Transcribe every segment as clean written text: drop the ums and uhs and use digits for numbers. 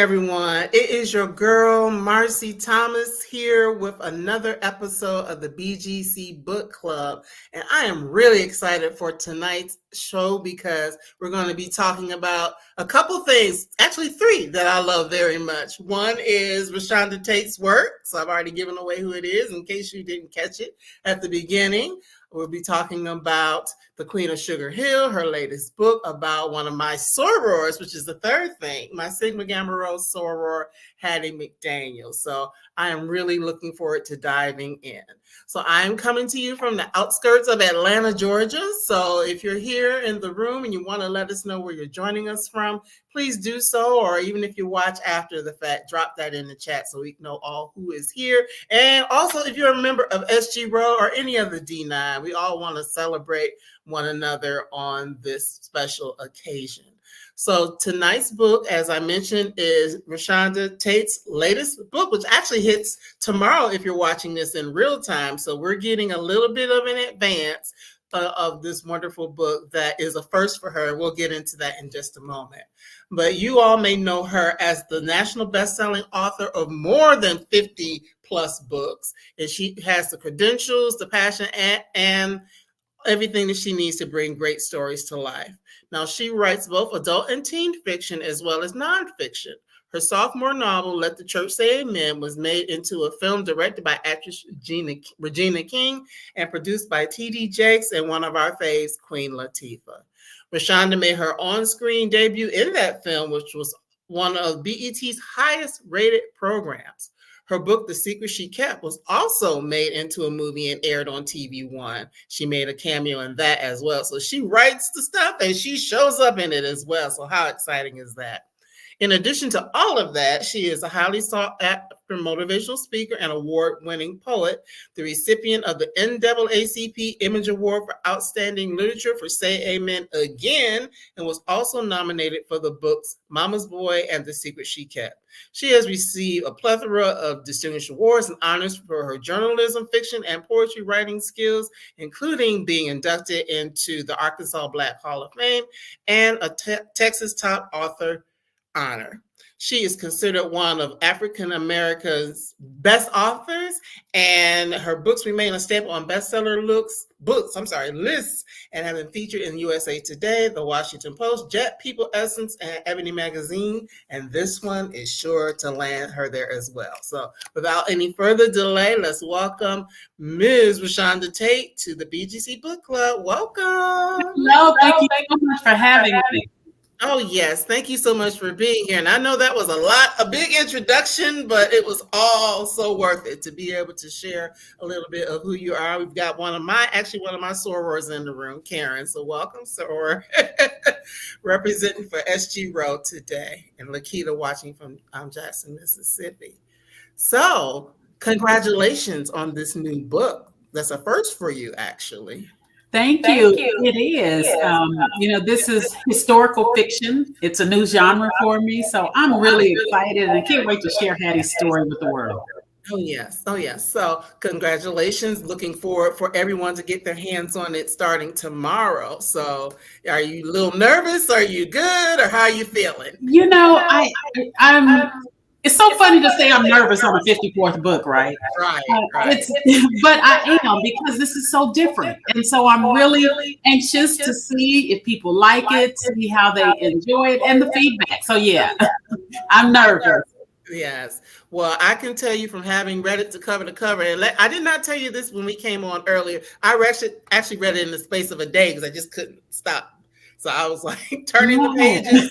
everyone. It is your girl, Marcy Thomas, here with another episode of the BGC Book Club. And I am really excited for tonight's show because we're going to be talking about a couple things, actually three, that I love very much. One is ReShonda Tate's work. So I've already given away who it is in case you didn't catch it at the beginning. We'll be talking about The Queen of Sugar Hill, her latest book about one of my sorors, which is the third thing, my Sigma Gamma Rho soror, Hattie McDaniel. So I am really looking forward to diving in. So I'm coming to you from the outskirts of Atlanta, Georgia. So if you're here in the room and you want to let us know where you're joining us from, please do so. Or even if you watch after the fact, drop that in the chat so we know all who is here. And also, if you're a member of SG Row or any other D9, we all want to celebrate one another on this special occasion. So tonight's book, as I mentioned, is ReShonda Tate's latest book, which actually hits tomorrow if you're watching this in real time. So we're getting a little bit of an advance of this wonderful book that is a first for her. We'll get into that in just a moment. But you all may know her as the national best-selling author of more than 50 plus books. And she has the credentials, the passion, and everything that she needs to bring great stories to life. Now, she writes both adult and teen fiction as well as nonfiction. Her sophomore novel, Let the Church Say Amen, was made into a film directed by actress Regina King and produced by T.D. Jakes and one of our faves, Queen Latifah. ReShonda made her on-screen debut in that film, which was one of BET's highest rated programs. Her book, The Secret She Kept, was also made into a movie and aired on TV One. She made a cameo in that as well. So she writes the stuff and she shows up in it as well. So how exciting is that? In addition to all of that, she is a highly sought after motivational speaker and award-winning poet, the recipient of the NAACP Image Award for Outstanding Literature for Say Amen Again, and was also nominated for the books Mama's Boy and The Secret She Kept. She has received a plethora of distinguished awards and honors for her journalism, fiction, and poetry writing skills, including being inducted into the Arkansas Black Hall of Fame and a Texas Top Author honor. She is considered one of African America's best authors, and her books remain a staple on bestseller lists and have been featured in USA Today, The Washington Post, Jet, People Essence, and Ebony Magazine. And this one is sure to land her there as well. So without any further delay, let's welcome Ms. ReShonda Tate to the BGC Book Club. Welcome. Hello, thank you so much for having me. Oh, yes. Thank you so much for being here. And I know that was a big introduction, but it was all so worth it to be able to share a little bit of who you are. We've got one of my sorors in the room, Karen. So welcome, soror, representing for SG Row today, and Lakita watching from Jackson, Mississippi. So congratulations on this new book. That's a first for you, actually. Thank you. It is. This is historical fiction. It's a new genre for me. So I'm really excited and I can't wait to share Hattie's story with the world. Oh, yes. So congratulations. Looking forward for everyone to get their hands on it starting tomorrow. So are you a little nervous? Are you good? Or how are you feeling? I'm It's so funny to say I'm nervous on the 54th book, right? Right. But I am, because this is so different. And so I'm really anxious to see if people like it, see how they enjoy it, and the feedback. So yeah, I'm nervous. Yes. Well, I can tell you from having read it to cover, and I did not tell you this when we came on earlier. I actually read it in the space of a day because I just couldn't stop. So I was like turning the pages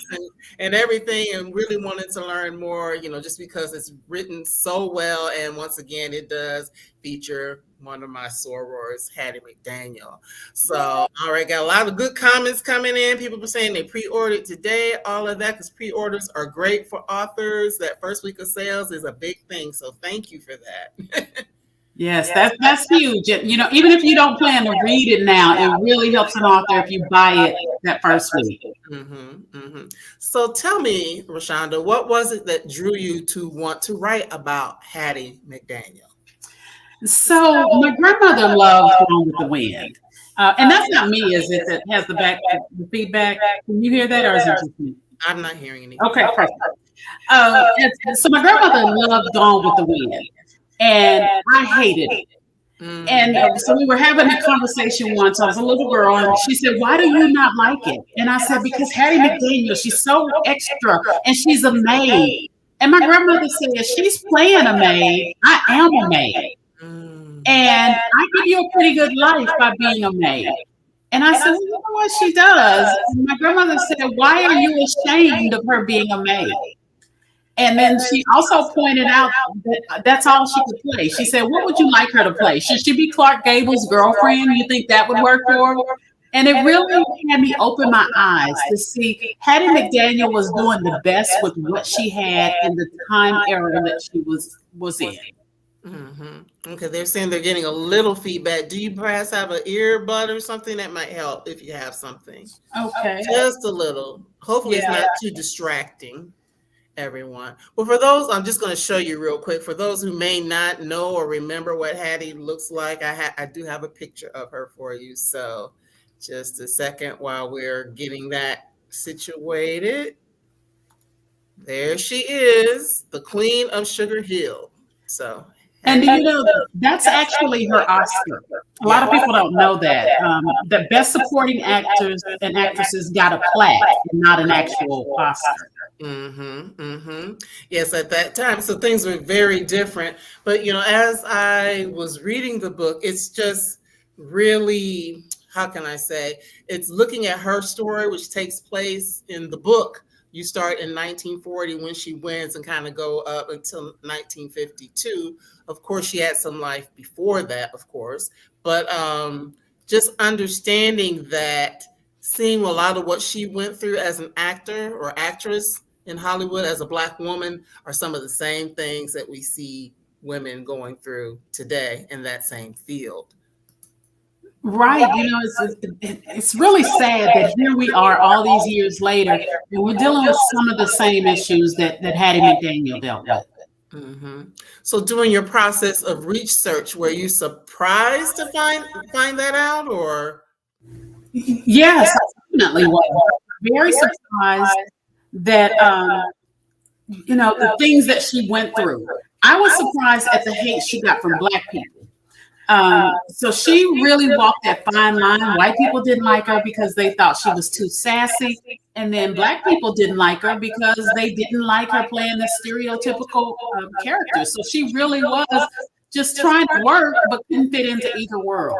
and everything, and really wanted to learn more, just because it's written so well. And once again, it does feature one of my sorors, Hattie McDaniel. So, all right, got a lot of good comments coming in. People were saying they pre-ordered today, all of that, because pre-orders are great for authors. That first week of sales is a big thing. So thank you for that. Yes, that's huge. Even if you don't plan to read it now, it really helps an author if you buy it that first week. So tell me, ReShonda, what was it that drew you to want to write about Hattie McDaniel? So my grandmother loved Gone with the Wind. And that's not me, is it, that has the feedback? Can you hear that, or is it just me? I'm not hearing anything. Okay, perfect. So my grandmother loved Gone with the Wind, and I hated it. And so we were having a conversation once. I was a little girl, and she said, "Why do you not like it?" And I said, "Because Hattie McDaniel, she's so extra, and she's a maid." And my grandmother said, "She's playing a maid. I am a maid, and I give you a pretty good life by being a maid." And I said, "Well, you know what she does?" And my grandmother said, "Why are you ashamed of her being a maid?" And then she also pointed out that that's all she could play. She said, "What would you like her to play? Should she be Clark Gable's girlfriend? You think that would work for her?" And it really had me open my eyes to see Hattie McDaniel was doing the best with what she had in the time era that she was in. Okay, they're saying they're getting a little feedback. Do you perhaps have an earbud or something that might help if you have something? Okay. Just a little. Hopefully it's not too distracting, everyone. Well, for those, I'm just going to show you real quick. For those who may not know or remember what Hattie looks like, I do have a picture of her for you. So just a second while we're getting that situated. There she is, the Queen of Sugar Hill. So, and do you know that's actually her Oscar? A lot of people don't know that. The best supporting actors and actresses got a plaque and not an actual Oscar. Yes, at that time. So things were very different. But, as I was reading the book, it's just really, how can I say, it's looking at her story, which takes place in the book. You start in 1940 when she wins and kind of go up until 1952. Of course, she had some life before that, of course. But just understanding that, seeing a lot of what she went through as an actor or actress in Hollywood as a Black woman are some of the same things that we see women going through today in that same field. Right. It's really sad that here we are all these years later, and we're dealing with some of the same issues that Hattie McDaniel dealt with. So during your process of research, were you surprised to find that out, or? Yes, I definitely was. Very surprised that the things that she went through. I was surprised at the hate she got from Black people. So she really walked that fine line. White people didn't like her because they thought she was too sassy. And then Black people didn't like her because they didn't like her playing the stereotypical character. So she really was just trying to work, but couldn't fit into either world.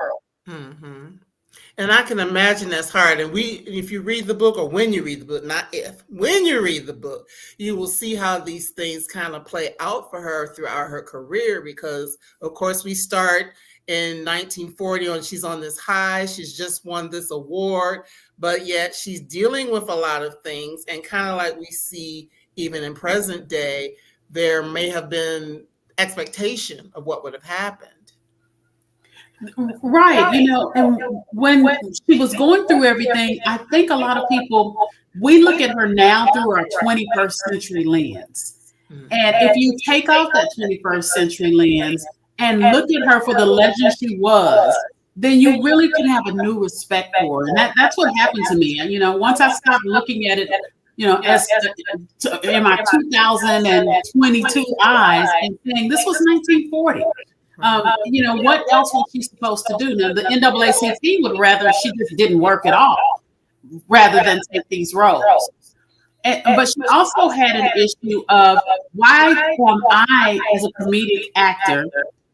And I can imagine that's hard. And if you read the book, or when you read the book, not if, when you read the book, you will see how these things kind of play out for her throughout her career. Because, of course, we start in 1940 and she's on this high. She's just won this award, but yet she's dealing with a lot of things. And kind of like we see even in present day, there may have been expectation of what would have happened. Right. And when she was going through everything, I think a lot of people, we look at her now through our 21st century lens. And if you take off that 21st century lens and look at her for the legend she was, then you really can have a new respect for her. And that's what happened to me. Once I stopped looking at it, as in my 2022 eyes and saying, this was 1940. What else was she supposed to do? Now, the NAACP would rather she just didn't work at all rather than take these roles. But she also had an issue of, why am I, as a comedic actor,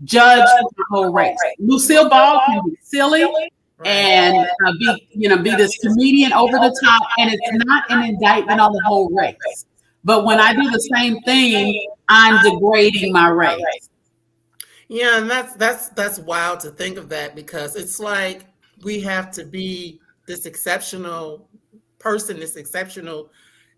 judged the whole race? Lucille Ball can be silly and be this comedian over the top, and it's not an indictment on the whole race. But when I do the same thing, I'm degrading my race. Yeah, and that's wild to think of that, because it's like we have to be this exceptional person, this exceptional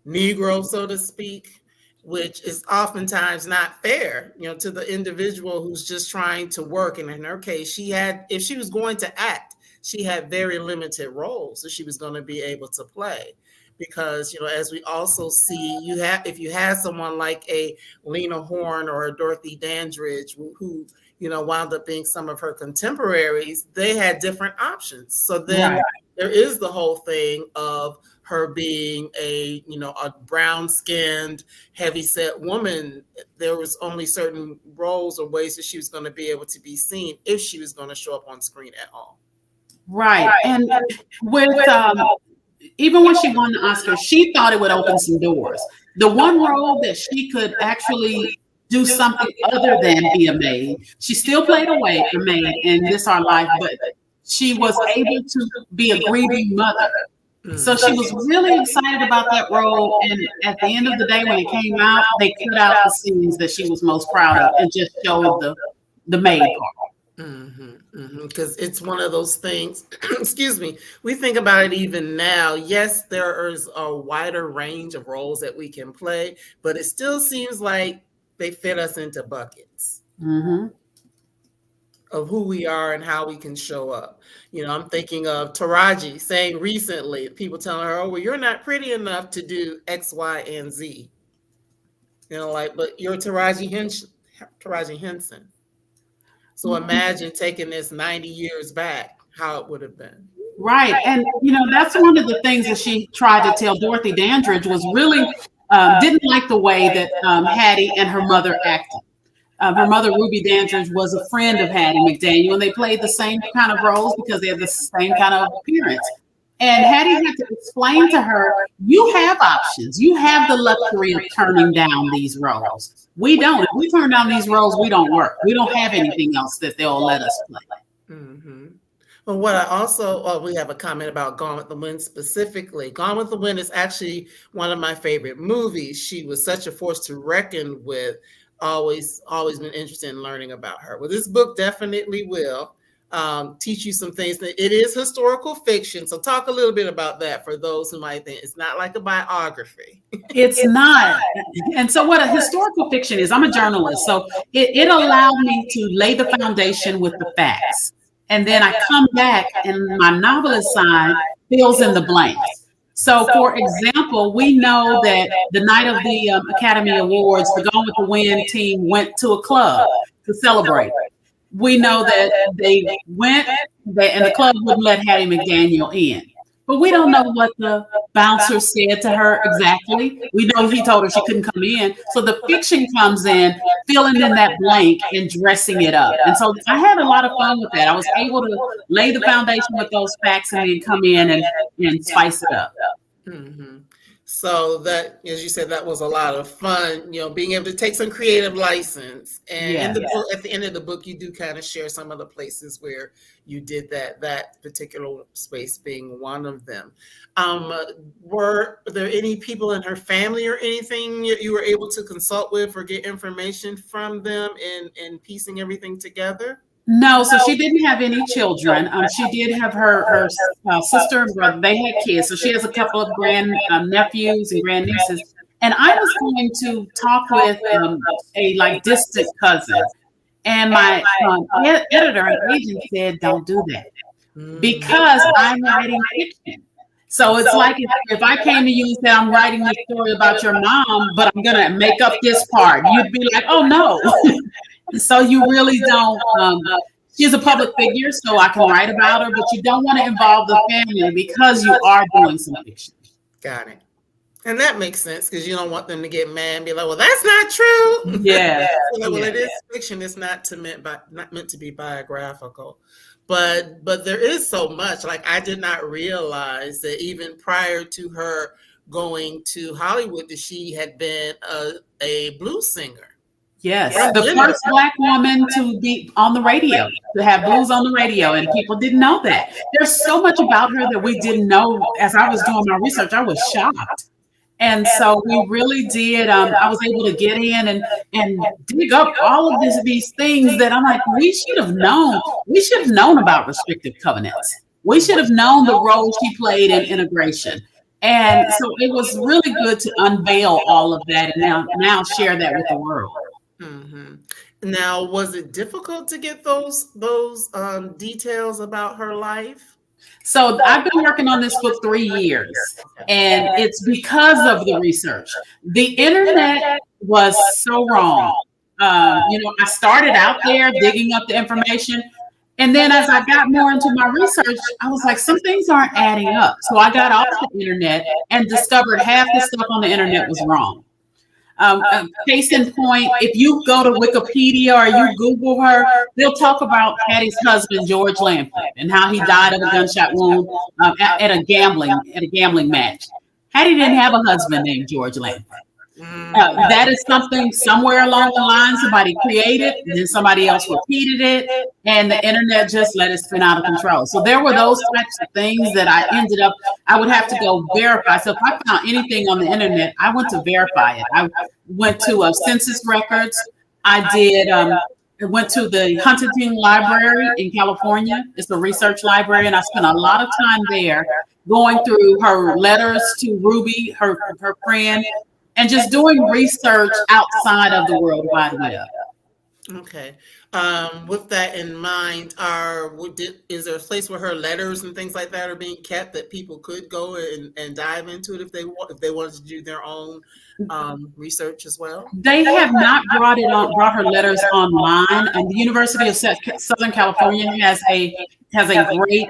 Negro, so to speak, which is oftentimes not fair, to the individual who's just trying to work. And in her case, if she was going to act, she had very limited roles that she was going to be able to play. Because, as we also see, if you have someone like a Lena Horne or a Dorothy Dandridge, who wound up being some of her contemporaries, they had different options. So then there is the whole thing of, her being a, you know, a brown-skinned, heavy-set woman, there was only certain roles or ways that she was going to be able to be seen if she was going to show up on screen at all. Right. And with even when she won the Oscar, she thought it would open some doors. The one role that she could actually do something other than be a maid, she still played a maid in This Our Life, but she was able to be a grieving mother. So she was really excited about that role. And at the end of the day, when it came out, they cut out the scenes that she was most proud of and just showed the maid part. Because it's one of those things, excuse me, we think about it even now. Yes, there is a wider range of roles that we can play, but it still seems like they fit us into buckets of who we are and how we can show up. You know, I'm thinking of Taraji saying recently, people telling her, oh, well, you're not pretty enough to do X, Y, and Z. You know, like, but you're Taraji Henson. So imagine taking this 90 years back, how it would have been. Right. And, you know, that's one of the things that she tried to tell Dorothy Dandridge was really didn't like the way that Hattie and her mother acted. Her mother, Ruby Dandridge, was a friend of Hattie McDaniel, and they played the same kind of roles because they had the same kind of appearance. And Hattie had to explain to her, you have options. You have the luxury of turning down these roles. We don't. If we turn down these roles, we don't work. We don't have anything else that they'll let us play. Well, what I also, we have a comment about Gone with the Wind specifically. Gone with the Wind is actually one of my favorite movies. She was such a force to reckon with. Always been interested in learning about her. Well, this book definitely will teach you some things. It is historical fiction. So talk a little bit about that for those who might think it's not like a biography. It's not. And so what a historical fiction is, I'm a journalist. So it allowed me to lay the foundation with the facts. And then I come back and my novelist side fills in the blanks. So, for example, we know that the night of the Academy Awards, the Gone with the Wind team went to a club to celebrate. We know that they went and the club wouldn't let Hattie McDaniel in. But we don't know what the bouncer said to her exactly. We know he told her she couldn't come in. So the fiction comes in, filling in that blank and dressing it up. And so I had a lot of fun with that. I was able to lay the foundation with those facts and then come in and spice it up. So that, as you said, that was a lot of fun, you know, being able to take some creative license. And in the book, at the end of the book, you do kind of share some of the places where you did that particular space being one of them. Were there any people in her family or anything you were able to consult with or get information from them in piecing everything together? No, so she didn't have any children. She did have her sister and brother. They had kids. So she has a couple of grand nephews and grandnieces. And I was going to talk with a distant cousin. And my editor and agent said, don't do that because I'm writing fiction. So it's like if I came to you and said, I'm writing this story about your mom, but I'm going to make up this part, you'd be like, oh, no. So you really don't. She's a public figure, so I can write about her, but you don't want to involve the family because you are doing some fiction. Got it. And that makes sense because you don't want them to get mad and be like, well, that's not true. Yeah. Well, it is fiction. It's not meant to be biographical. But there is so much. Like, I did not realize that even prior to her going to Hollywood, that she had been a blues singer. Yes, the first Black woman to be on the radio, to have blues on the radio, and people didn't know that. There's so much about her that we didn't know. As I was doing my research, I was shocked. And so we really did. I was able to get in and dig up all of these things that I'm like, we should have known. We should have known about restrictive covenants. We should have known the role she played in integration. And so it was really good to unveil all of that and now share that with the world. Now, was it difficult to get those details about her life? So I've been working on this book 3 years, and it's because of the research. The internet was so wrong. I started out there digging up the information, And then as I got more into my research, I was like, some things aren't adding up. So I got off the internet and discovered half the stuff on the internet was wrong. Case in point, if you go to Wikipedia or you Google her, they'll talk about Hattie's husband, George Lampert, and how he died of a gunshot wound at a gambling match. Hattie didn't have a husband named George Lampert. That is something somewhere along the line somebody created, then somebody else repeated it, and the internet just let it spin out of control. So there were those types of things that I would have to go verify. So if I found anything on the internet, I went to verify it. I went to census records. I went to the Huntington Library in California. It's a research library, and I spent a lot of time there going through her letters to Ruby, her friend, and just doing research outside of the World Wide Web. Okay. With that in mind, is there a place where her letters and things like that are being kept that people could go and dive into it if they wanted to do their own research as well? They have not brought her letters online, and the University of Southern California has a great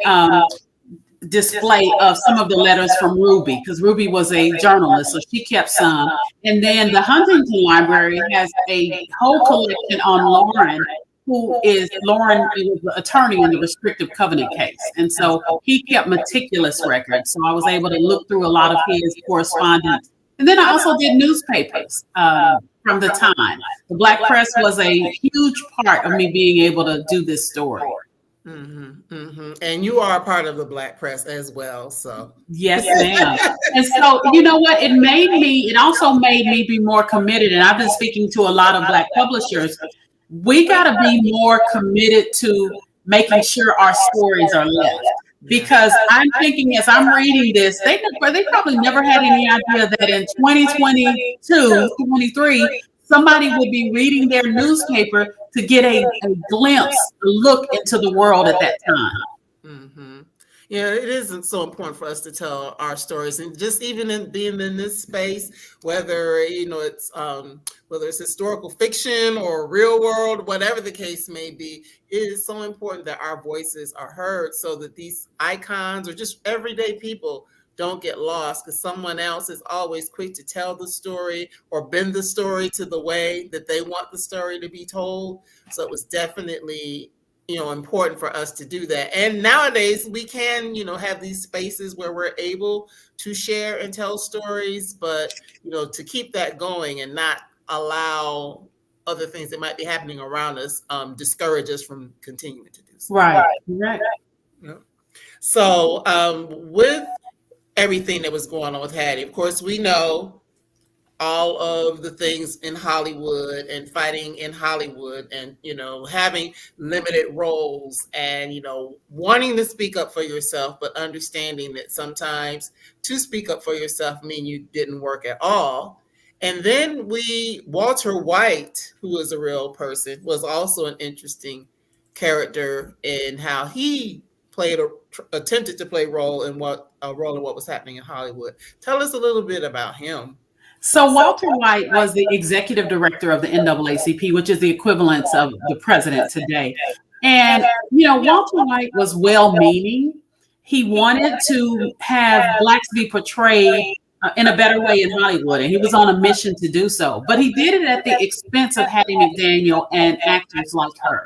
display of some of the letters from Ruby, because Ruby was a journalist, so she kept some. And then the Huntington Library has a whole collection on Lauren, who was the attorney in the restrictive covenant case. And so he kept meticulous records. So I was able to look through a lot of his correspondence. And then I also did newspapers from the time. The Black press was a huge part of me being able to do this story. Mm-hmm, mm-hmm. And you are a part of the Black press as well, so yes, ma'am. And so you know what, it also made me be more committed. And I've been speaking to a lot of Black publishers. We got to be more committed to making sure our stories are left, because I'm thinking as I'm reading this, they probably never had any idea that in 2022, 23, somebody would be reading their newspaper to get a glimpse, a look into the world at that time. Mm-hmm. Yeah, it isn't so important for us to tell our stories, and just even in being in this space, whether it's historical fiction or real world, whatever the case may be, it is so important that our voices are heard, so that these icons or just everyday people don't get lost, because someone else is always quick to tell the story or bend the story to the way that they want the story to be told. So it was definitely, important for us to do that. And nowadays we can, have these spaces where we're able to share and tell stories, but, to keep that going and not allow other things that might be happening around us discourage us from continuing to do so. Right. Yeah. So with everything that was going on with Hattie, of course, we know all of the things in Hollywood and fighting in Hollywood and, having limited roles and, wanting to speak up for yourself, but understanding that sometimes to speak up for yourself mean you didn't work at all. And then Walter White, who is a real person, was also an interesting character in how he attempted to play a role in what was happening in Hollywood. Tell us a little bit about him. So Walter White was the executive director of the NAACP, which is the equivalence of the president today. And, Walter White was well-meaning. He wanted to have Blacks be portrayed in a better way in Hollywood, and he was on a mission to do so. But he did it at the expense of Hattie McDaniel and actors like her.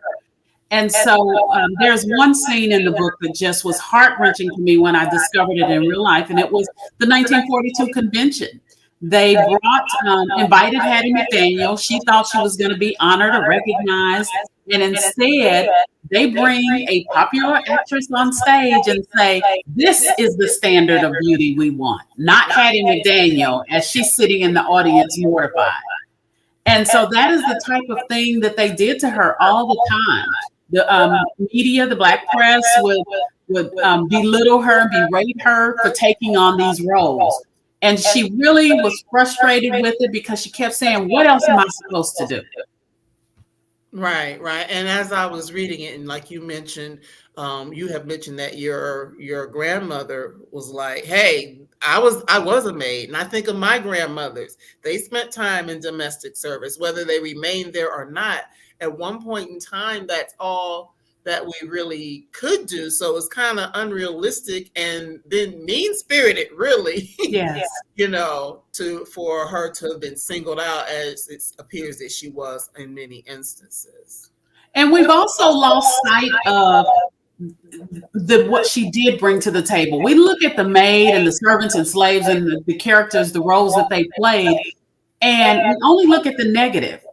And so there's one scene in the book that just was heart-wrenching to me when I discovered it in real life, and it was the 1942 convention. They invited Hattie McDaniel. She thought she was going to be honored or recognized, and instead they bring a popular actress on stage and say, "This is the standard of beauty we want," not Hattie McDaniel as she's sitting in the audience mortified. And so that is the type of thing that they did to her all the time. The media, the Black press would belittle her and berate her for taking on these roles. And she really was frustrated with it because she kept saying, "What else am I supposed to do?" Right. And as I was reading it, and like you mentioned, you have mentioned that your grandmother was like, "Hey, I was a maid," and I think of my grandmothers. They spent time in domestic service, whether they remained there or not. At one point in time, that's all that we really could do. So it's kind of unrealistic and then mean-spirited, really. Yes. For her to have been singled out as it appears that she was in many instances. And we've also lost sight of what she did bring to the table. We look at the maid and the servants and slaves and the characters, the roles that they played, and we only look at the negative.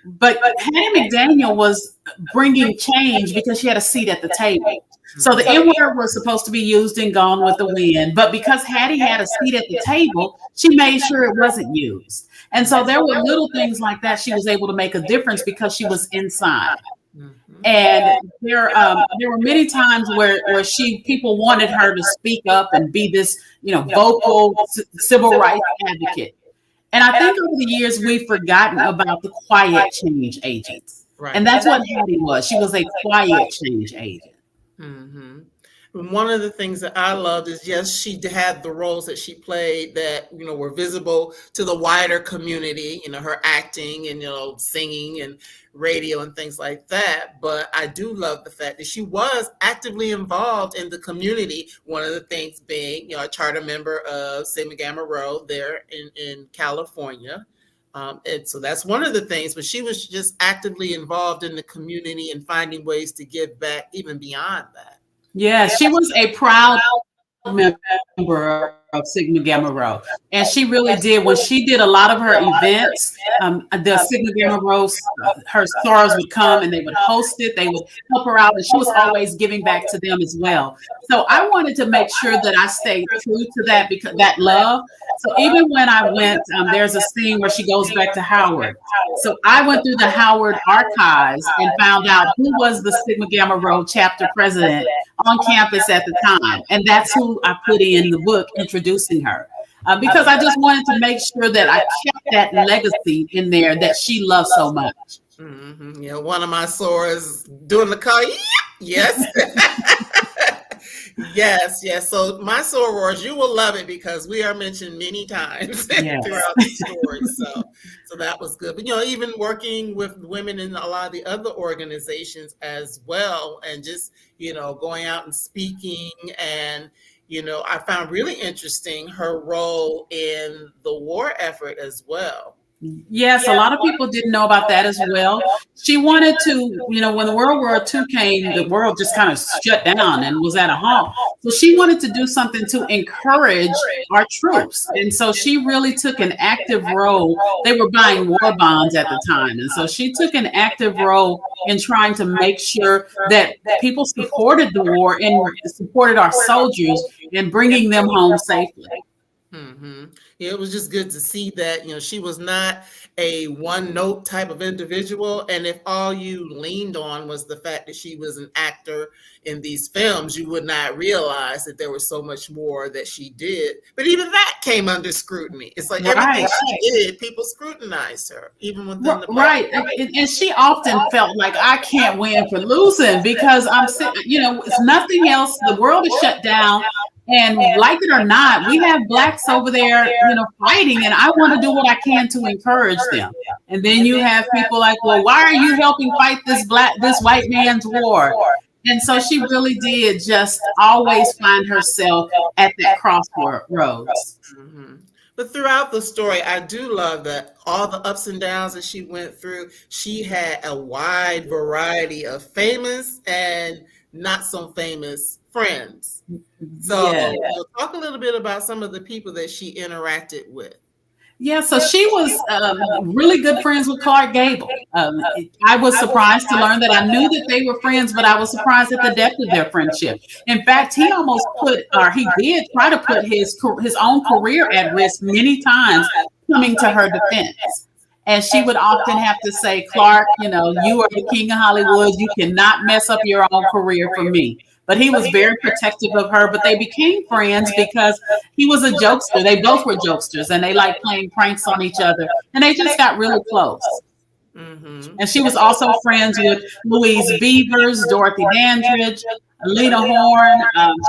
But Hattie McDaniel was bringing change because she had a seat at the table. So the N-word was supposed to be used in Gone with the Wind, but because Hattie had a seat at the table, she made sure it wasn't used. And so there were little things like that. She was able to make a difference because she was inside. And there were many times where people wanted her to speak up and be this, vocal civil rights advocate. And I think over the years, we've forgotten about the quiet change agents. Right. And that's what Hattie was. She was a quiet change agent. Mm-hmm. One of the things that I loved is, yes, she had the roles that she played that, were visible to the wider community, her acting and, singing and radio and things like that. But I do love the fact that she was actively involved in the community. One of the things being, a charter member of Sigma Gamma Rho there in California. And so that's one of the things, but she was just actively involved in the community and finding ways to give back even beyond that. Yeah, she was a proud member of Sigma Gamma Rho, and she really did. When she did a lot of her events, the Sigma Gamma Rho, her stars would come and they would host it. They would help her out, and she was always giving back to them as well. So I wanted to make sure that I stayed true to that, because that love. So even when I went, there's a scene where she goes back to Howard. So I went through the Howard archives and found out who was the Sigma Gamma Rho chapter president on campus at the time. And that's who I put in the book introducing her. Because I just wanted to make sure that I kept that legacy in there that she loved so much. Mm-hmm. Yeah, one of my sorors doing the call. Yes. Yes. So my sorors, you will love it because we are mentioned many times throughout the story. So that was good. But, even working with women in a lot of the other organizations as well, and just, going out and speaking. And, I found really interesting her role in the war effort as well. Yes, a lot of people didn't know about that as well. She wanted to, when the World War II came, the world just kind of shut down and was at a halt. So she wanted to do something to encourage our troops. And so she really took an active role. They were buying war bonds at the time. And so she took an active role in trying to make sure that people supported the war and supported our soldiers in bringing them home safely. Mm-hmm. Yeah, it was just good to see that, she was not a one note type of individual. And if all you leaned on was the fact that she was an actor in these films, you would not realize that there was so much more that she did. But even that came under scrutiny. It's like everything she did, people scrutinized her, even within the right. And she often felt like, I can't win for losing because I'm sick. It's nothing else. The world is shut down. And like it or not, we have Blacks over there, fighting, and I want to do what I can to encourage them. And then you have people like, well, why are you helping fight this white man's war? And so she really did just always find herself at that crossroads. Mm-hmm. But throughout the story, I do love that all the ups and downs that she went through, she had a wide variety of famous and not so famous friends. So talk a little bit about some of the people that she interacted with. Yeah, so she was really good friends with Clark Gable. I was surprised to learn that. I knew that they were friends, but I was surprised at the depth of their friendship. In fact, he almost he did try to put his own career at risk many times coming to her defense. And she would often have to say, Clark, you are the king of Hollywood. You cannot mess up your own career for me. But he was very protective of her, but they became friends because he was a jokester. They both were jokesters, and they liked playing pranks on each other, and they just got really close. Mm-hmm. And she was also friends with Louise Beavers, Dorothy Dandridge, Lena Horne.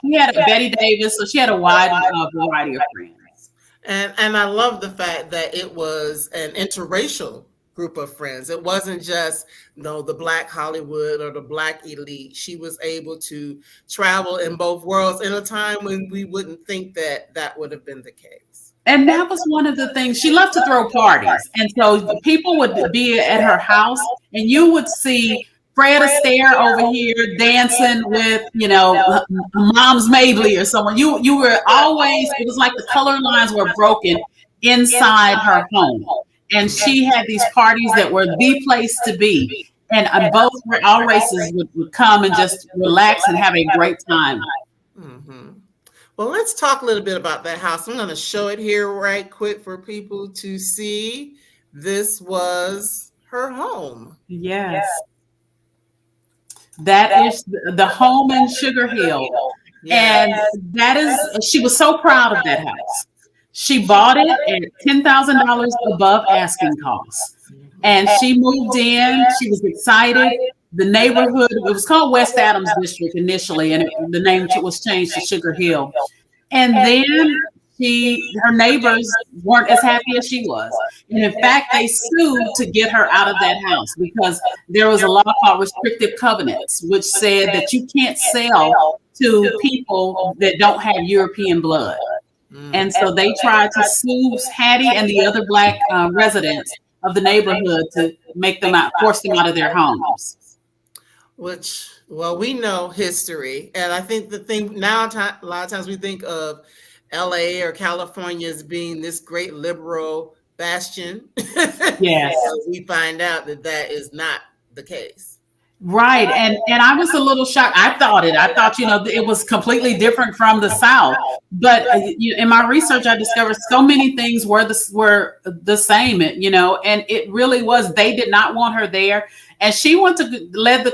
She had Betty Davis, so she had a wide variety of friends. And I love the fact that it was an interracial group of friends. It wasn't just the Black Hollywood or the Black elite. She was able to travel in both worlds in a time when we wouldn't think that would have been the case. And that was one of the things. She loved to throw parties. And so people would be at her house and you would see Fred Astaire over here dancing with, Mom's Mabley or someone. You were always, it was like the color lines were broken inside her home. And she had these parties that were the place to be. And all races would come and just relax and have a great time. Mm-hmm. Well, let's talk a little bit about that house. I'm going to show it here right quick for people to see. This was her home. Yes. That is the home in Sugar Hill. Yes. And she was so proud of that house. She bought it at $10,000 above asking costs. And she moved in. She was excited. The neighborhood, it was called West Adams District initially, and the name was changed to Sugar Hill. And then her neighbors weren't as happy as she was. And in fact, they sued to get her out of that house because there was a law called restrictive covenants, which said that you can't sell to people that don't have European blood. And so they tried to sue Hattie and the other Black residents of the neighborhood to force them out of their homes. Well, we know history. And I think the thing now, a lot of times we think of LA or California as being this great liberal bastion. Yes. We find out that is not the case. Right. And I was a little shocked. I thought it was completely different from the South. But in my research, I discovered so many things were the same, and it really was. They did not want her there. And she led the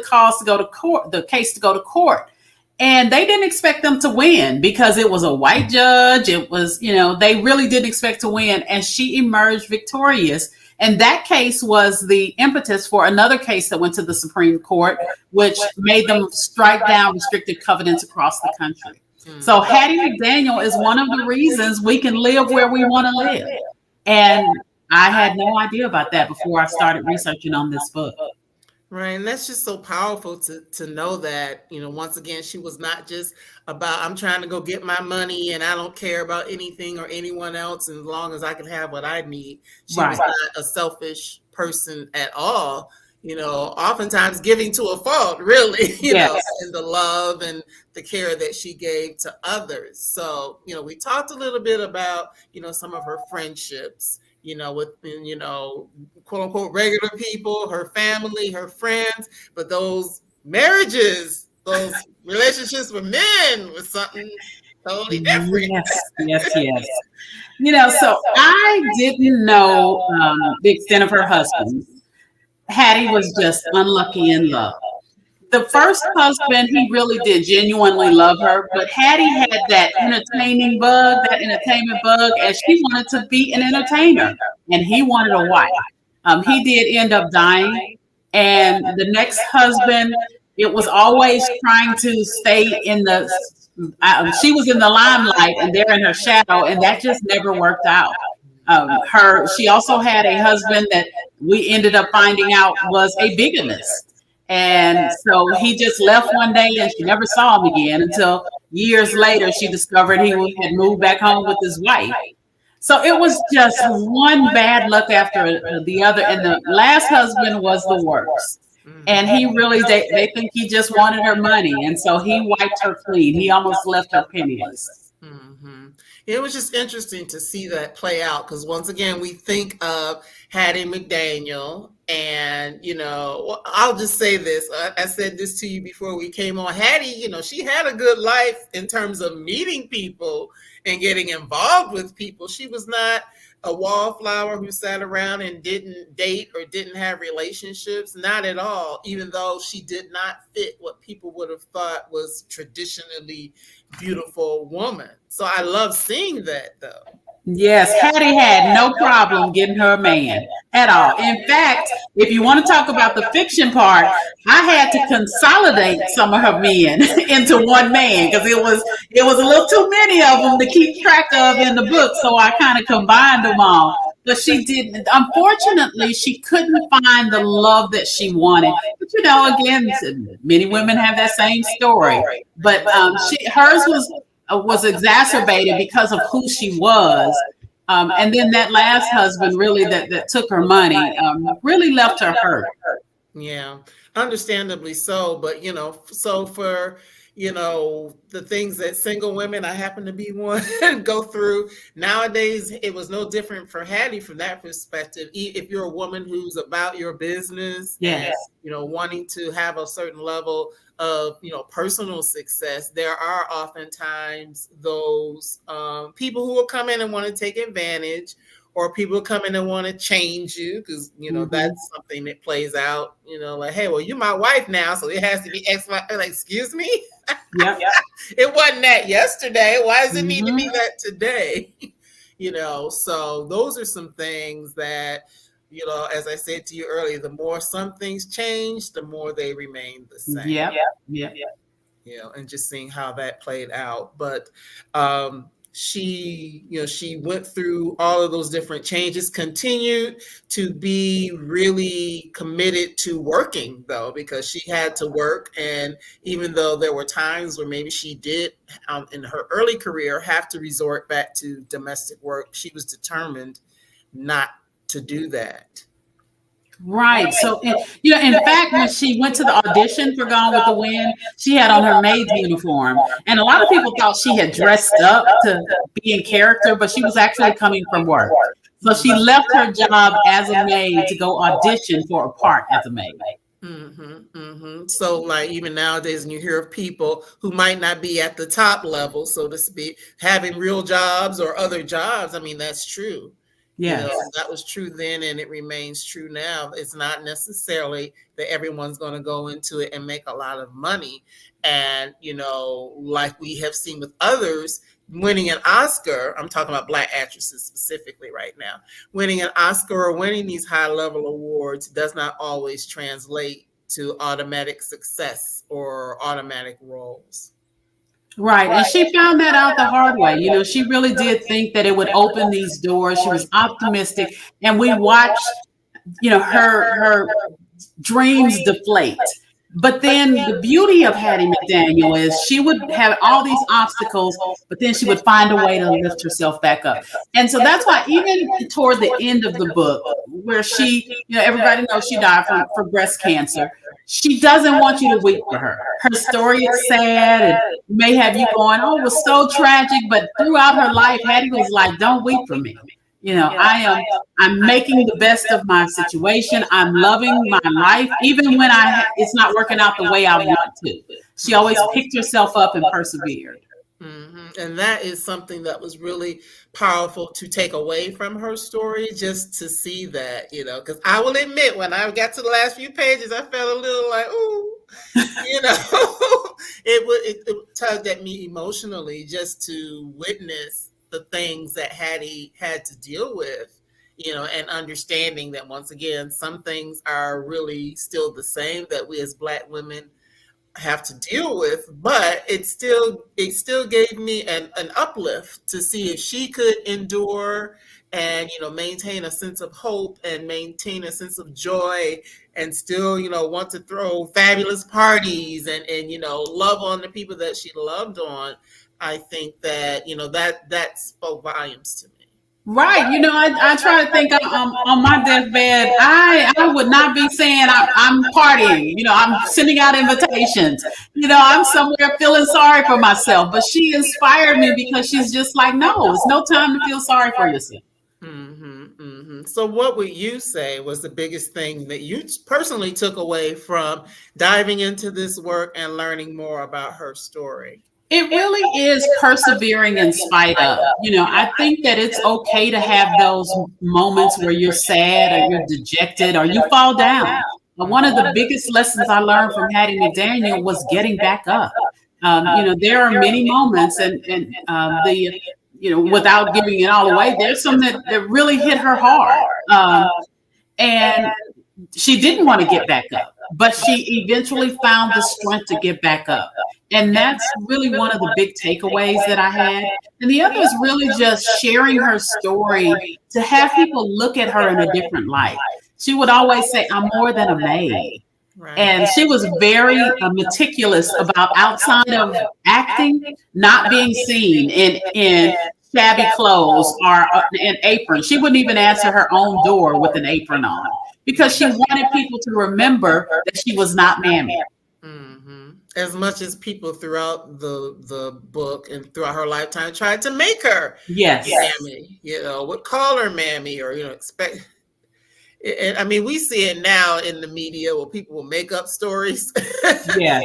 case to go to court. And they didn't expect them to win because it was a white judge. It was, they really didn't expect to win. And she emerged victorious. And that case was the impetus for another case that went to the Supreme Court, which made them strike down restricted covenants across the country. So Hattie McDaniel is one of the reasons we can live where we want to live. And I had no idea about that before I started researching on this book. Right. And that's just so powerful to know that, once again, she was not just about, I'm trying to go get my money and I don't care about anything or anyone else as long as I can have what I need. She was not a selfish person at all, oftentimes giving to a fault, really, and the love and the care that she gave to others. So, we talked a little bit about, some of her friendships, with, quote unquote, regular people, her family, her friends, but those marriages, those relationships with men was something totally different. Yes. So I didn't know the extent of her husband. Hattie was just unlucky in love. The first husband, he really did genuinely love her, but Hattie had that entertainment bug, and she wanted to be an entertainer, and he wanted a wife. He did end up dying, and the next husband, it was always trying to stay in she was in the limelight, and they're in her shadow, and that just never worked out. She also had a husband that we ended up finding out was a bigamist. And so he just left one day and she never saw him again until years later she discovered he had moved back home with his wife. So it was just one bad luck after the other. And the last husband was the worst. And he really, they think he just wanted her money. And so he wiped her clean. He almost left her penniless. Mm-hmm. It was just interesting to see that play out because once again, we think of Hattie McDaniel and, I'll just say this. I said this to you before we came on. Hattie, she had a good life in terms of meeting people and getting involved with people. She was not a wallflower who sat around and didn't date or didn't have relationships. Not at all, even though she did not fit what people would have thought was traditionally beautiful woman. So I love seeing that, though. Yes, Hattie had no problem getting her a man at all. In fact, if you want to talk about the fiction part, I had to consolidate some of her men into one man because it was a little too many of them to keep track of in the book. So I kind of combined them all. but she didn't. Unfortunately, she couldn't find the love that she wanted. But again, many women have that same story. But hers was exacerbated because of who she was. And then that last husband really that took her money really left her hurt. Yeah, understandably so. But, so for, the things that single women, I happen to be one, go through nowadays, it was no different for Hattie from that perspective. If you're a woman who's about your business, yes, and, wanting to have a certain level of, personal success, there are oftentimes those people who will come in and want to take advantage, or people come in and want to change you because, that's something that plays out, like, hey, well, you're my wife now, so it has to be X, Y. Like, excuse me? Yep. It wasn't that yesterday. Why does it need to be that today? So those are some things that, as I said to you earlier, the more some things change, the more they remain the same. Yeah. And just seeing how that played out. But she went through all of those different changes, continued to be really committed to working, though, because she had to work. And even though there were times where maybe she did in her early career have to resort back to domestic work, she was determined not to do that. Right. So, in fact, when she went to the audition for Gone with the Wind, she had on her maid's uniform. And a lot of people thought she had dressed up to be in character, but she was actually coming from work. So she left her job as a maid to go audition for a part as a maid. So, like, even nowadays, when you hear of people who might not be at the top level, so to speak, having real jobs or other jobs, I mean, that's true. Yes. That was true then, and it remains true now. It's not necessarily that everyone's going to go into it and make a lot of money. And, like we have seen with others, winning an Oscar, I'm talking about Black actresses specifically right now, winning an Oscar or winning these high-level awards does not always translate to automatic success or automatic roles. Right. And she found that out the hard way. She really did think that it would open these doors. She was optimistic. And we watched, her dreams deflate. But then the beauty of Hattie McDaniel is she would have all these obstacles, but then she would find a way to lift herself back up. And so that's why even toward the end of the book, where she, everybody knows she died from breast cancer, she doesn't want you to weep for her. Her story is sad and may have you going, oh, it was so tragic. But throughout her life, Hattie was like, don't weep for me. I'm making the best of my situation. I'm loving my life, even when it's not working out the way I want to. She always picked herself up and persevered. And that is something that was really powerful to take away from her story, just to see that, because I will admit, when I got to the last few pages, I felt a little like, ooh, it tugged at me emotionally just to witness the things that Hattie had to deal with, and understanding that, once again, some things are really still the same that we as Black women have to deal with, but it still gave me an uplift to see if she could endure and maintain a sense of hope and maintain a sense of joy and still want to throw fabulous parties and love on the people that she loved on. I think that that spoke volumes to me. Right. I try to think on my deathbed, I would not be saying I'm partying. I'm sending out invitations. I'm somewhere feeling sorry for myself. But she inspired me because she's just like, no, it's no time to feel sorry for yourself. So what would you say was the biggest thing that you personally took away from diving into this work and learning more about her story? It really is persevering in spite of. I think that it's okay to have those moments where you're sad or you're dejected or you fall down. But one of the biggest lessons I learned from Hattie McDaniel was getting back up. There are many moments and without giving it all away, there's some that really hit her hard. And she didn't want to get back up, but she eventually found the strength to get back up. And that's really one of the big takeaways that I had. And the other is really just sharing her story to have people look at her in a different light. She would always say, I'm more than a maid. Right. And she was very meticulous about, outside of acting, not being seen in shabby clothes or an apron. She wouldn't even answer her own door with an apron on, because she wanted people to remember that she was not Mammy. Mm-hmm. As much as people throughout the book and throughout her lifetime tried to make her Mammy, would call her Mammy, or expect. And I mean, we see it now in the media where people will make up stories. Yes.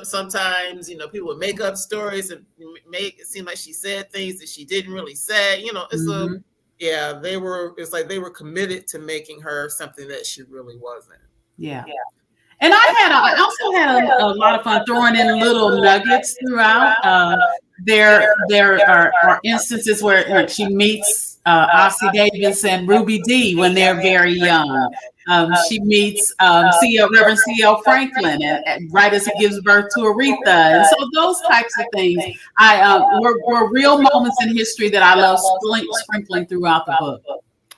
Sometimes people will make up stories and make it seem like she said things that she didn't really say. It's like they were committed to making her something that she really wasn't. Yeah. And I also had a lot of fun throwing in little nuggets throughout. There are instances where she meets Ossie Davis and Ruby Dee when they're very young. She meets Reverend C.L. Franklin right as he gives birth to Aretha. And so those types of things were real moments in history that I love sprinkling throughout the book.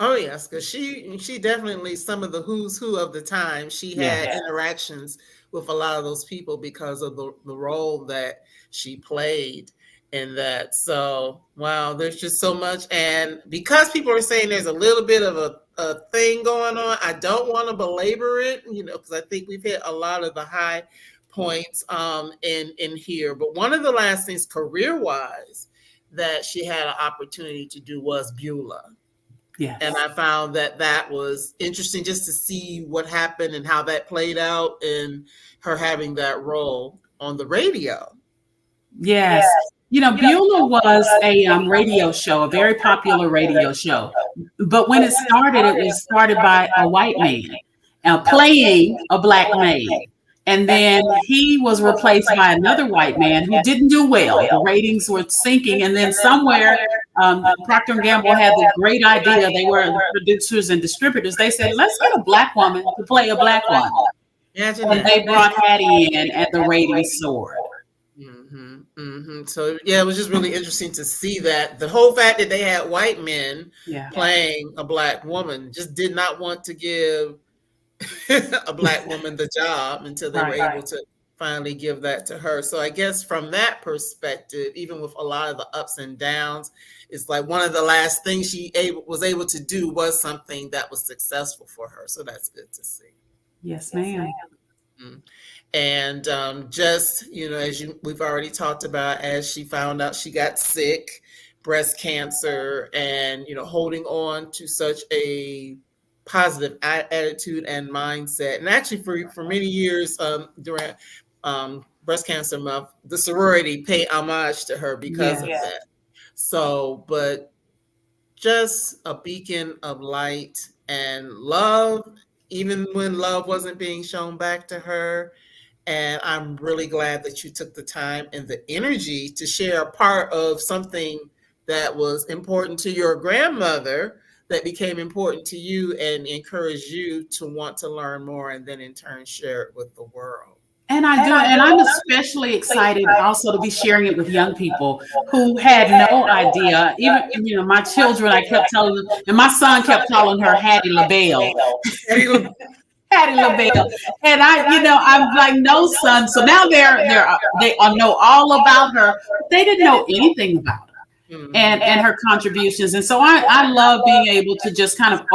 Oh yes, because she definitely, some of the who's who of the time. She had interactions with a lot of those people because of the role that she played in that. So wow, there's just so much. And because people are saying there's a little bit of a thing going on, I don't want to belabor it, because I think we've hit a lot of the high points in here. But one of the last things career-wise that she had an opportunity to do was Beulah. Yes. And I found that was interesting just to see what happened and how that played out in her having that role on the radio. Yes. Beulah was a radio show, a very popular radio show. But when it was started by a white man playing a black maid. And then he was replaced by another white man who didn't do well. The ratings were sinking. And then somewhere, Procter & Gamble had the great idea. They were the producers and distributors. They said, let's get a black woman to play a black woman. And they brought Hattie in, and the ratings soared. Mm-hmm, mm-hmm. So it was just really interesting to see that the whole fact that they had white men playing a black woman just did not want to give a black woman the job until they were able to finally give that to her. So I guess from that perspective, even with a lot of the ups and downs, it's like one of the last things she was able to do was something that was successful for her. So that's good to see. Yes, ma'am. Mm-hmm. And just, as we've already talked about, as she found out she got sick, breast cancer, and, holding on to such a positive attitude and mindset. And actually for many years during Breast Cancer Month, the sorority paid homage to her because of that. So, but just a beacon of light and love, even when love wasn't being shown back to her. And I'm really glad that you took the time and the energy to share a part of something that was important to your grandmother that became important to you and encouraged you to want to learn more, and then in turn share it with the world. And I do, and I'm especially excited also to be sharing it with young people who had no idea. Even, my children, I kept telling them, and my son kept calling her Hattie LaBelle. Hattie LaBelle. And I'm like, no, son. So now they know all about her. They didn't know anything about her. Mm-hmm. and her contributions. And so I love being able to just kind of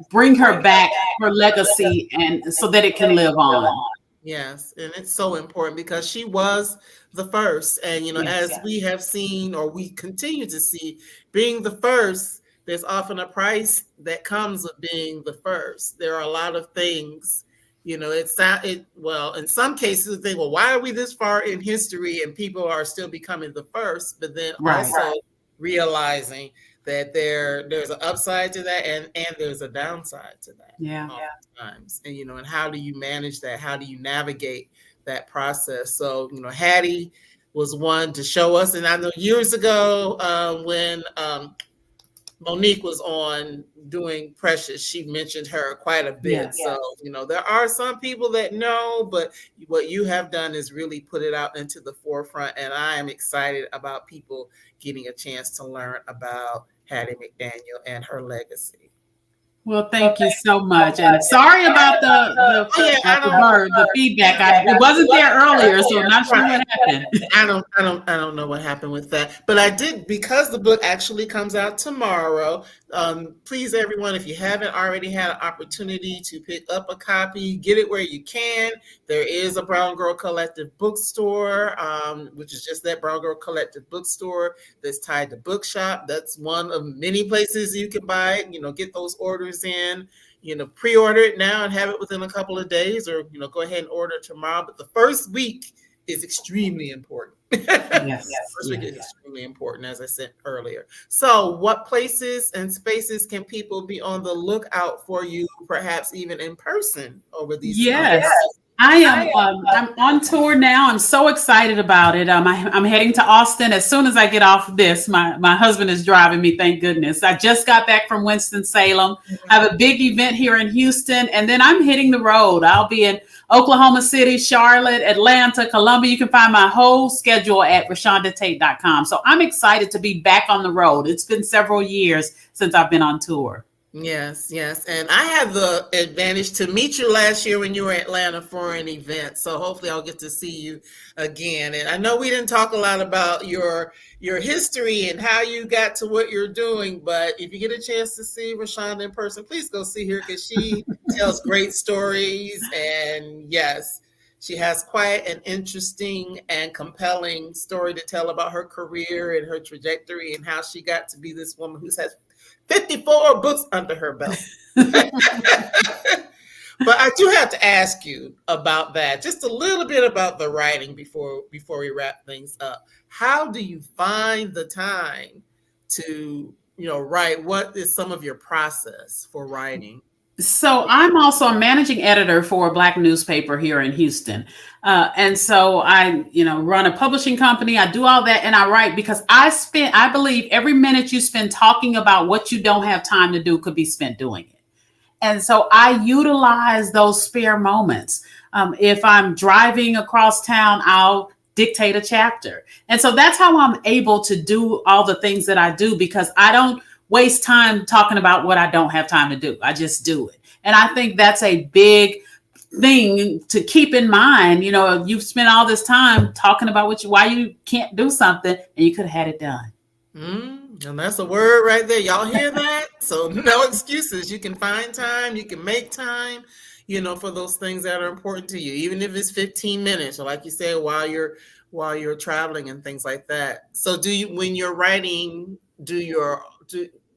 bring her back, her legacy, and so that it can live on. Yes, and it's so important because she was the first. And, as we have seen, or we continue to see, being the first, there's often a price that comes with being the first. There are a lot of things. In some cases, they think, well, why are we this far in history and people are still becoming the first? But then also realizing that there's an upside to that and there's a downside to that. Oftentimes. And, and how do you manage that? How do you navigate that process? So, Hattie was one to show us. And I know years ago when Monique was on doing Precious, she mentioned her quite a bit. Yes. So, there are some people that know, but what you have done is really put it out into the forefront. And I am excited about people getting a chance to learn about Hattie McDaniel and her legacy. Well, thank you so much, and sorry about the feedback. It wasn't there earlier, so I'm not sure what happened. I don't know what happened with that, but I did, because the book actually comes out tomorrow. Please, everyone, if you haven't already had an opportunity to pick up a copy, get it where you can. There is a Brown Girl Collective bookstore, which is just that Brown Girl Collective bookstore that's tied to Bookshop. That's one of many places you can buy it. Get those orders in. Pre-order it now and have it within a couple of days, or go ahead and order it tomorrow. But the first week is extremely important. Yes. First week is extremely important, as I said earlier. So, what places and spaces can people be on the lookout for you, perhaps even in person over these? Yes. I am. I'm on tour now. I'm so excited about it. I'm heading to Austin as soon as I get off this. My husband is driving me. Thank goodness. I just got back from Winston-Salem. I have a big event here in Houston, and then I'm hitting the road. I'll be in Oklahoma City, Charlotte, Atlanta, Columbia. You can find my whole schedule at ReShondaTate.com. So I'm excited to be back on the road. It's been several years since I've been on tour. Yes. And I had the advantage to meet you last year when you were in Atlanta for an event. So hopefully I'll get to see you again. And I know we didn't talk a lot about your history and how you got to what you're doing, but if you get a chance to see ReShonda in person, please go see her, because she tells great stories. And yes, she has quite an interesting and compelling story to tell about her career and her trajectory and how she got to be this woman who's had 54 books under her belt. But I do have to ask you about that, just a little bit about the writing before we wrap things up. How do you find the time to, write? What is some of your process for writing? So I'm also a managing editor for a Black newspaper here in Houston. And so I, run a publishing company. I do all that and I write, because I believe every minute you spend talking about what you don't have time to do could be spent doing it. And so I utilize those spare moments. If I'm driving across town, I'll dictate a chapter. And so that's how I'm able to do all the things that I do, because I don't waste time talking about what I don't have time to do. I just do it. And I think that's a big thing to keep in mind. You've spent all this time talking about why you can't do something, and you could have had it done. And that's a word right there. Y'all hear that? So no excuses. You can find time. You can make time, for those things that are important to you, even if it's 15 minutes, or like you say, while you're traveling and things like that. So do you, when you're writing,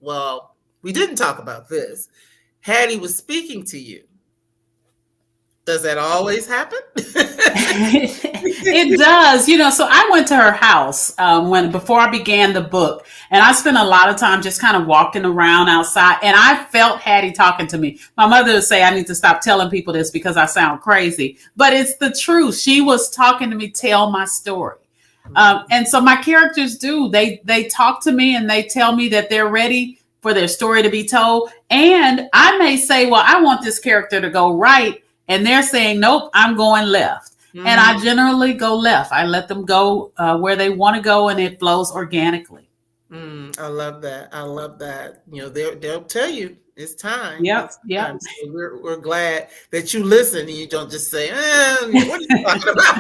well, we didn't talk about this. Hattie was speaking to you. Does that always happen? It does. So I went to her house before I began the book, and I spent a lot of time just kind of walking around outside, and I felt Hattie talking to me. My mother would say I need to stop telling people this because I sound crazy, but it's the truth. She was talking to me, tell my story. And so my characters they talk to me and they tell me that they're ready for their story to be told. And I may say, well, I want this character to go right. And they're saying, nope, I'm going left. And I generally go left. I let them go where they want to go, and it flows organically. I love that. They'll tell you it's time. Yep. So we're glad that you listen and you don't just say, what are you talking about?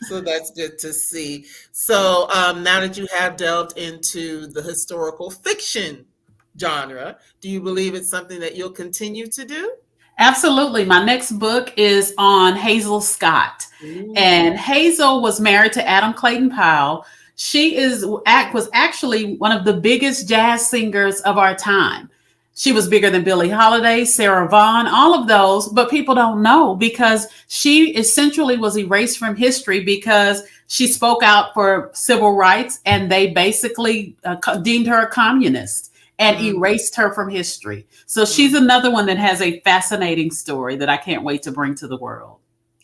So that's good to see. So now that you have delved into the historical fiction genre, do you believe it's something that you'll continue to do? Absolutely. My next book is on Hazel Scott. Ooh. And Hazel was married to Adam Clayton Powell. She was actually one of the biggest jazz singers of our time. She was bigger than Billie Holiday, Sarah Vaughan, all of those, but people don't know because she essentially was erased from history because she spoke out for civil rights, and they basically deemed her a communist and erased her from history. So she's another one that has a fascinating story that I can't wait to bring to the world.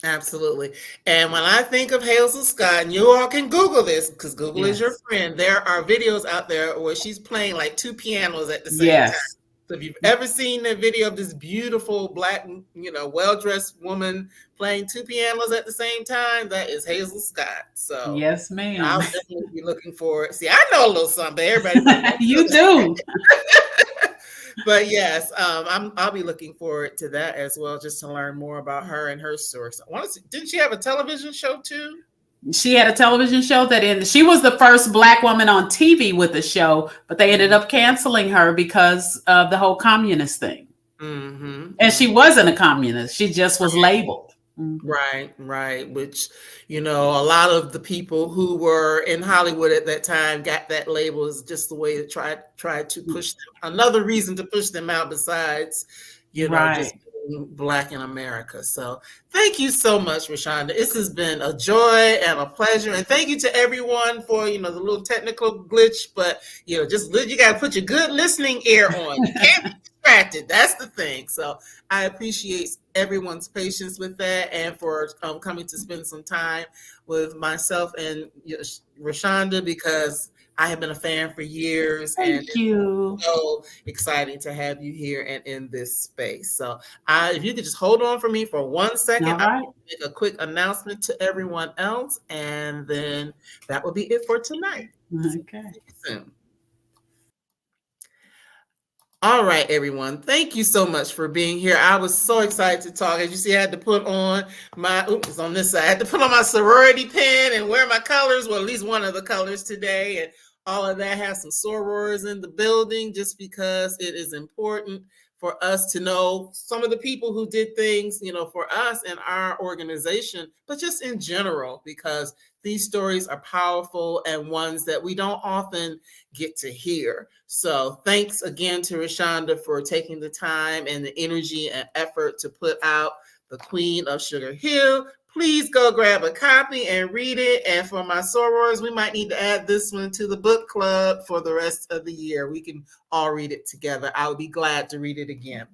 Absolutely. And when I think of Hazel Scott, and you all can Google this because Google is your Yes. friend, there are videos out there where she's playing like two pianos at the same time. Yes. So if you've ever seen the video of this beautiful black, well-dressed woman playing two pianos at the same time, that is Hazel Scott. So Yes, ma'am. I'll definitely be looking for it. See, I know a little something, but everybody might not know You that. do. But yes, I'll be looking forward to that as well, just to learn more about her and her source. I want to see, didn't she have a television show too? She had a television show that ended. She was the first Black woman on TV with a show, but they ended up canceling her because of the whole communist thing. Mm-hmm. And she wasn't a communist. She just was labeled. Mm-hmm. Right. Which, a lot of the people who were in Hollywood at that time got that label is just the way to try to push them. Another reason to push them out besides, just being Black in America. So thank you so much, ReShonda. This has been a joy and a pleasure. And thank you to everyone for, the little technical glitch, but, just you got to put your good listening ear on. You can't be distracted. That's the thing. So I appreciate everyone's patience with that and for coming to spend some time with myself and ReShonda, because I have been a fan for years. Thank you. It's so exciting to have you here and in this space. So if you could just hold on for me for 1 second, All right. I'll make a quick announcement to everyone else, and then that will be it for tonight. Okay. See you soon. All right, everyone. Thank you so much for being here. I was so excited to talk. As you see, I had to put on it's on this side. I had to put on my sorority pin and wear my colors, well, at least one of the colors today. And all of that has some sorors in the building just because it is important for us to know some of the people who did things, for us and our organization, but just in general, because these stories are powerful and ones that we don't often get to hear. So thanks again to ReShonda for taking the time and the energy and effort to put out The Queen of Sugar Hill. Please go grab a copy and read it. And for my sorors, we might need to add this one to the book club for the rest of the year. We can all read it together. I would be glad to read it again.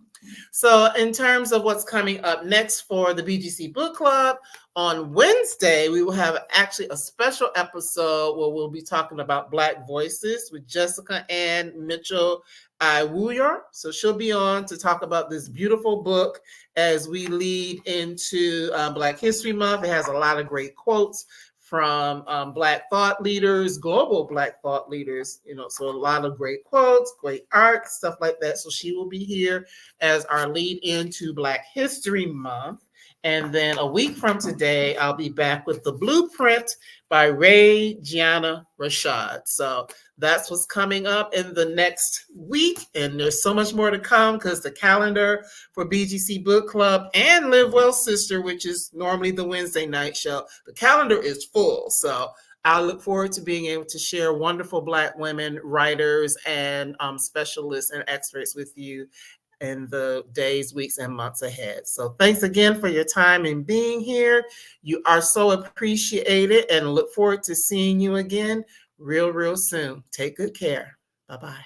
So in terms of what's coming up next for the BGC Book Club, on Wednesday, we will have actually a special episode where we'll be talking about Black voices with Jessica Ann Mitchell Iwuyor. So she'll be on to talk about this beautiful book as we lead into Black History Month. It has a lot of great quotes from Black thought leaders, global Black thought leaders, so a lot of great quotes, great art, stuff like that. So she will be here as our lead into Black History Month. And then a week from today, I'll be back with The Blueprint by Ray Gianna Rashad. So that's what's coming up in the next week. And there's so much more to come because the calendar for BGC Book Club and Live Well Sister, which is normally the Wednesday night show, the calendar is full. So I look forward to being able to share wonderful Black women, writers, and specialists and experts with you in the days, weeks, and months ahead. So thanks again for your time and being here. You are so appreciated and look forward to seeing you again real soon. Take good care. Bye-bye.